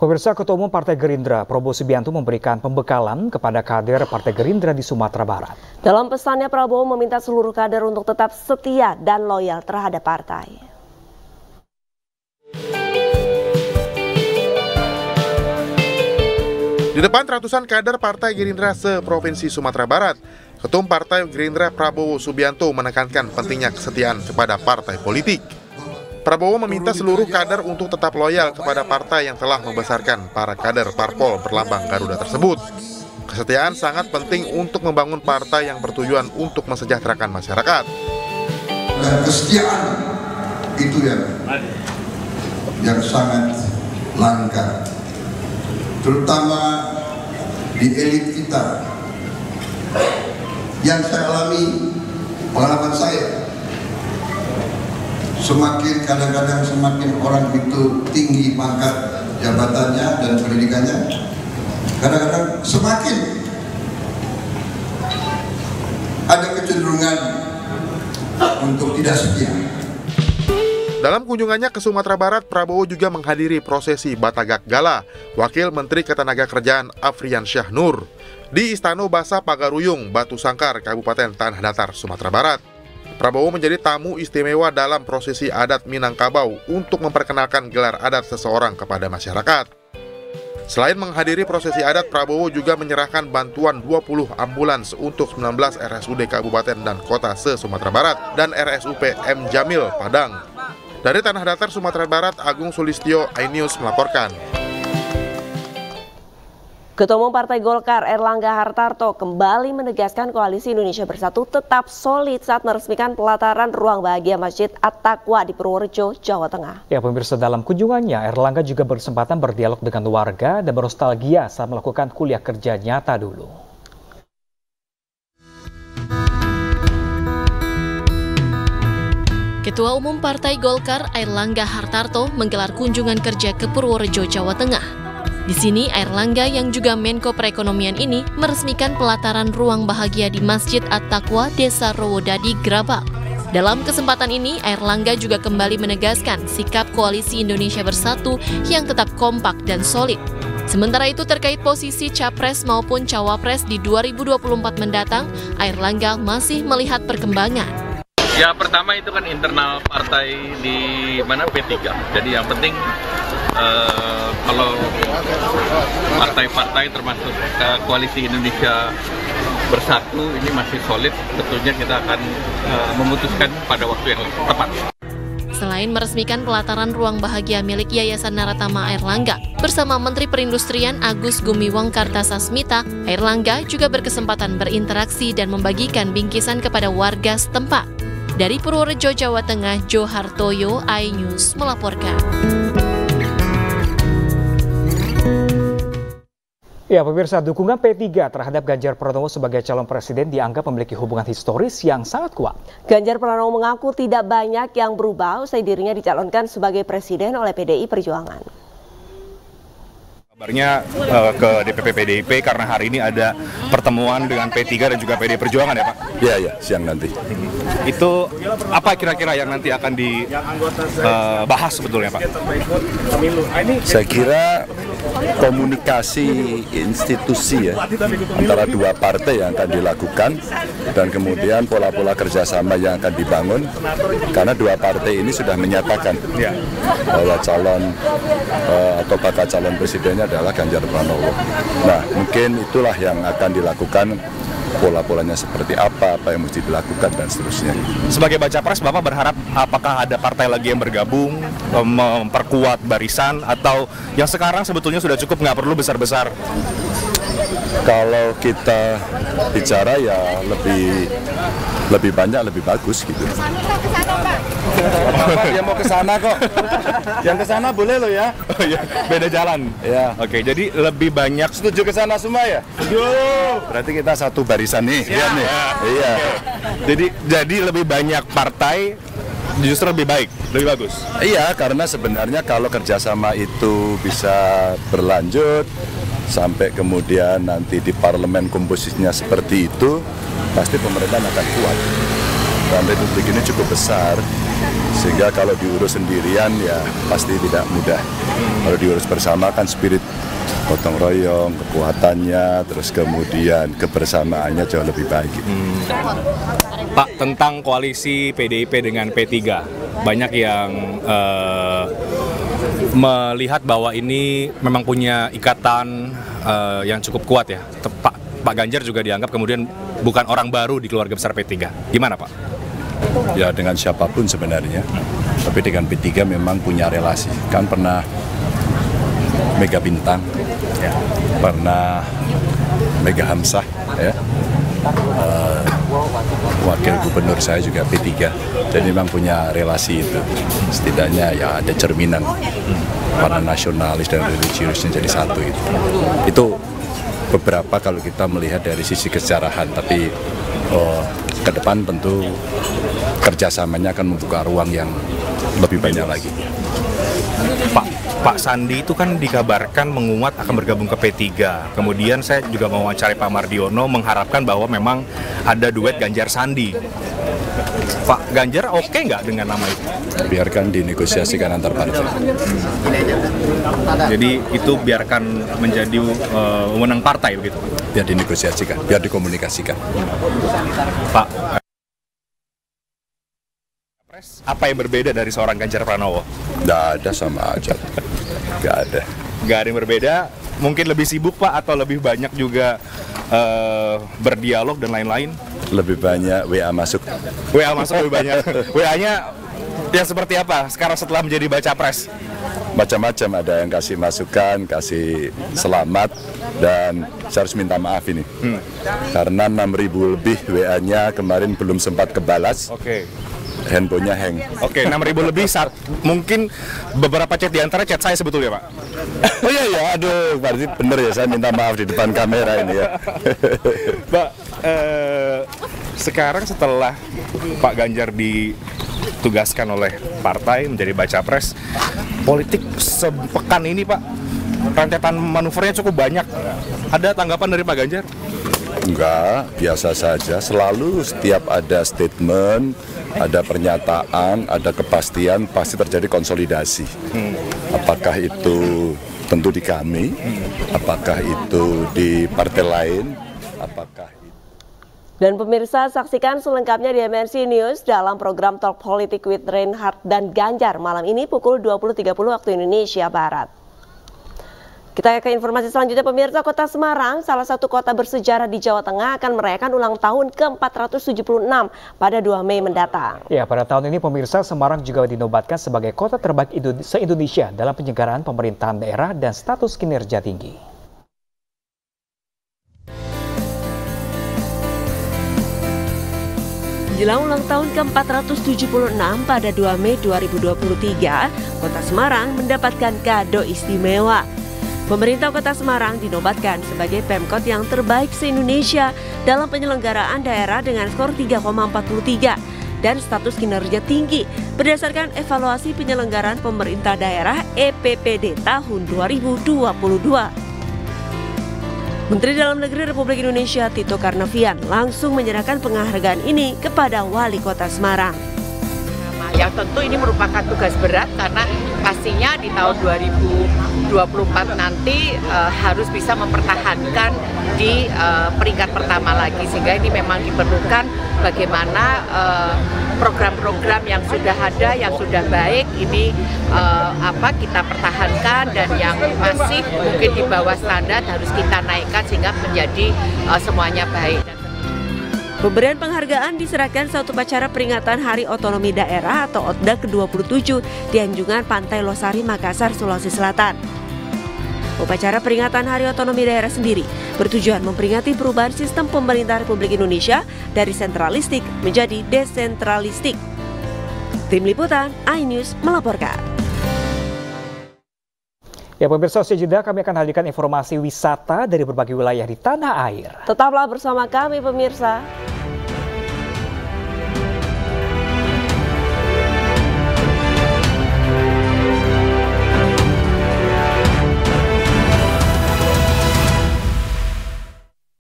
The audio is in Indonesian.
Pemirsa, Ketua Umum Partai Gerindra Prabowo Subianto memberikan pembekalan kepada kader Partai Gerindra di Sumatera Barat. Dalam pesannya, Prabowo meminta seluruh kader untuk tetap setia dan loyal terhadap partai. Di depan ratusan kader Partai Gerindra se-Provinsi Sumatera Barat, Ketua Umum Partai Gerindra Prabowo Subianto menekankan pentingnya kesetiaan kepada partai politik. Prabowo meminta seluruh kader untuk tetap loyal kepada partai yang telah membesarkan para kader parpol berlambang Garuda tersebut. Kesetiaan sangat penting untuk membangun partai yang bertujuan untuk mensejahterakan masyarakat. Dan kesetiaan itu yang sangat langka, terutama di elit kita. Yang saya alami, pengalaman saya, kadang-kadang semakin orang itu tinggi pangkat jabatannya dan pendidikannya, kadang-kadang semakin ada kecenderungan untuk tidak setia. Dalam kunjungannya ke Sumatera Barat, Prabowo juga menghadiri prosesi Batagak Gala Wakil Menteri Ketenagakerjaan Afrian Syah Nur di Istana Basa Pagaruyung, Batu Sangkar, Kabupaten Tanah Datar, Sumatera Barat. Prabowo menjadi tamu istimewa dalam prosesi adat Minangkabau untuk memperkenalkan gelar adat seseorang kepada masyarakat. Selain menghadiri prosesi adat, Prabowo juga menyerahkan bantuan 20 ambulans untuk 19 RSUD Kabupaten dan Kota se-Sumatera Barat dan RSUP M. Jamil, Padang. Dari Tanah Datar, Sumatera Barat, Agung Sulistyo, iNews melaporkan. Ketua Umum Partai Golkar Erlangga Hartarto kembali menegaskan Koalisi Indonesia Bersatu tetap solid saat meresmikan pelataran ruang bahagia Masjid At-Taqwa di Purworejo, Jawa Tengah. Ya pemirsa, dalam kunjungannya Erlangga juga berkesempatan berdialog dengan warga dan bernostalgia saat melakukan kuliah kerja nyata dulu. Ketua Umum Partai Golkar Erlangga Hartarto menggelar kunjungan kerja ke Purworejo, Jawa Tengah. Di sini, Erlangga yang juga Menko Perekonomian ini meresmikan pelataran ruang bahagia di Masjid At-Taqwa, Desa Rowodadi, Grabak. Dalam kesempatan ini, Erlangga juga kembali menegaskan sikap Koalisi Indonesia Bersatu yang tetap kompak dan solid. Sementara itu, terkait posisi Capres maupun Cawapres di 2024 mendatang, Erlangga masih melihat perkembangan. Ya, pertama itu kan internal partai di mana P3. Jadi yang penting kalau partai-partai termasuk Koalisi Indonesia Bersatu ini masih solid, tentunya kita akan memutuskan pada waktu yang tepat. Selain meresmikan pelataran ruang bahagia milik Yayasan Naratama Erlangga, bersama Menteri Perindustrian Agus Gumiwang Kartasasmita, Erlangga juga berkesempatan berinteraksi dan membagikan bingkisan kepada warga setempat. Dari Purworejo, Jawa Tengah, Johartoyo, iNews melaporkan. Ya pemirsa, dukungan P3 terhadap Ganjar Pranowo sebagai calon presiden dianggap memiliki hubungan historis yang sangat kuat. Ganjar Pranowo mengaku tidak banyak yang berubah usai dirinya dicalonkan sebagai presiden oleh PDI Perjuangan. Kabarnya ke DPP PDIP karena hari ini ada pertemuan dengan P3 dan juga PDI Perjuangan ya Pak? Iya, siang nanti. Itu apa kira-kira yang nanti akan dibahas sebetulnya Pak? Saya kira komunikasi institusi ya antara dua partai yang akan dilakukan dan kemudian pola-pola kerjasama yang akan dibangun karena dua partai ini sudah menyatakan bahwa calon atau bakal calon presidennya adalah Ganjar Pranowo. Nah, mungkin itulah yang akan dilakukan, pola-polanya seperti apa yang mesti dilakukan dan seterusnya. Sebagai baca pres, Bapak berharap apakah ada partai lagi yang bergabung, memperkuat barisan, atau yang sekarang sebetulnya sudah cukup, nggak perlu besar-besar? Kalau kita bicara ya lebih banyak, lebih bagus gitu. Bapak dia mau ke sana kok. Yang ke sana boleh loh ya. Oh, ya. Beda jalan. Ya. Oke, jadi lebih banyak. Setuju ke sana semua ya? Setuju. Berarti kita satu barisan nih. Ya. Nih. Iya. Jadi lebih banyak partai justru lebih baik, lebih bagus. Iya, karena sebenarnya kalau kerjasama itu bisa berlanjut sampai kemudian nanti di parlemen komposisinya seperti itu, pasti pemerintahan akan kuat. Dan republik ini cukup besar, Sehingga kalau diurus sendirian ya pasti tidak mudah. Kalau diurus bersama kan spirit gotong royong, kekuatannya, terus kemudian kebersamaannya jauh lebih baik. Pak, tentang koalisi PDIP dengan P3, banyak yang melihat bahwa ini memang punya ikatan yang cukup kuat ya. Pak Ganjar juga dianggap kemudian bukan orang baru di keluarga besar P3. Gimana Pak? Ya dengan siapapun sebenarnya, tapi dengan P3 memang punya relasi. Kan pernah Mega Bintang, ya. Pernah Mega Hamzah, ya. Wakil gubernur saya juga P3, dan memang punya relasi itu. Setidaknya ya ada cerminan para nasionalis dan religiusnya jadi satu itu. Itu beberapa kalau kita melihat dari sisi kesejarahan, tapi ke depan tentu kerjasamanya akan membuka ruang yang lebih banyak lagi. Pak Sandi itu kan dikabarkan menguat akan bergabung ke P3. Kemudian saya juga mewawancari Pak Mardiono mengharapkan bahwa memang ada duet Ganjar Sandi. Pak Ganjar oke nggak dengan nama itu? Biarkan dinegosiasikan antar partai. Jadi itu biarkan menjadi wewenang partai begitu? Biar dinegosiasikan, biar dikomunikasikan. Pak, apa yang berbeda dari seorang Ganjar Pranowo? Nggak ada, sama aja. Nggak ada. Nggak ada yang berbeda, mungkin lebih sibuk Pak atau lebih banyak juga berdialog dan lain-lain? Lebih banyak WA masuk. WA masuk lebih banyak. WA-nya yang seperti apa sekarang setelah menjadi baca pres? Macam-macam, ada yang kasih masukan, kasih selamat, dan saya harus minta maaf ini. Karena 6.000 lebih WA-nya kemarin belum sempat kebalas. Oke. Handphonenya hang. Oke, 6.000 lebih, mungkin beberapa chat di antara chat saya sebetulnya Pak. Oh iya ya, aduh, berarti bener ya, saya minta maaf di depan kamera ini ya. Pak, sekarang setelah Pak Ganjar ditugaskan oleh partai menjadi baca pres, politik sepekan ini Pak, rentetan manuvernya cukup banyak. Ada tanggapan dari Pak Ganjar? Enggak, biasa saja. Selalu setiap ada statement, ada pernyataan, ada kepastian, pasti terjadi konsolidasi. Apakah itu tentu di kami, apakah itu di partai lain, apakah itu... Dan pemirsa, saksikan selengkapnya di MNC News dalam program Talk Politik with Reinhard dan Ganjar malam ini pukul 20.30 waktu Indonesia Barat. Kita ke informasi selanjutnya pemirsa, Kota Semarang, salah satu kota bersejarah di Jawa Tengah akan merayakan ulang tahun ke-476 pada 2 Mei mendatang. Ya, pada tahun ini pemirsa, Semarang juga dinobatkan sebagai kota terbaik se-Indonesia dalam penyelenggaraan pemerintahan daerah dan status kinerja tinggi. Jelang ulang tahun ke-476 pada 2 Mei 2023, Kota Semarang mendapatkan kado istimewa. Pemerintah Kota Semarang dinobatkan sebagai Pemkot yang terbaik se-Indonesia dalam penyelenggaraan daerah dengan skor 3,43 dan status kinerja tinggi berdasarkan evaluasi penyelenggaraan pemerintah daerah EPPD tahun 2022. Menteri Dalam Negeri Republik Indonesia Tito Karnavian langsung menyerahkan penghargaan ini kepada Wali Kota Semarang. Yang tentu ini merupakan tugas berat karena pastinya di tahun 2024 nanti harus bisa mempertahankan di peringkat pertama lagi, sehingga ini memang diperlukan bagaimana program-program yang sudah ada, yang sudah baik ini kita pertahankan, dan yang masih mungkin di bawah standar harus kita naikkan sehingga menjadi semuanya baik. Pemberian penghargaan diserahkan saat upacara peringatan Hari Otonomi Daerah atau OTDA ke-27 di Anjungan Pantai Losari, Makassar, Sulawesi Selatan. Upacara peringatan Hari Otonomi Daerah sendiri bertujuan memperingati perubahan sistem pemerintah Republik Indonesia dari sentralistik menjadi desentralistik. Tim Liputan iNews melaporkan. Ya pemirsa, usai jeda kami akan hadirkan informasi wisata dari berbagai wilayah di tanah air. Tetaplah bersama kami pemirsa.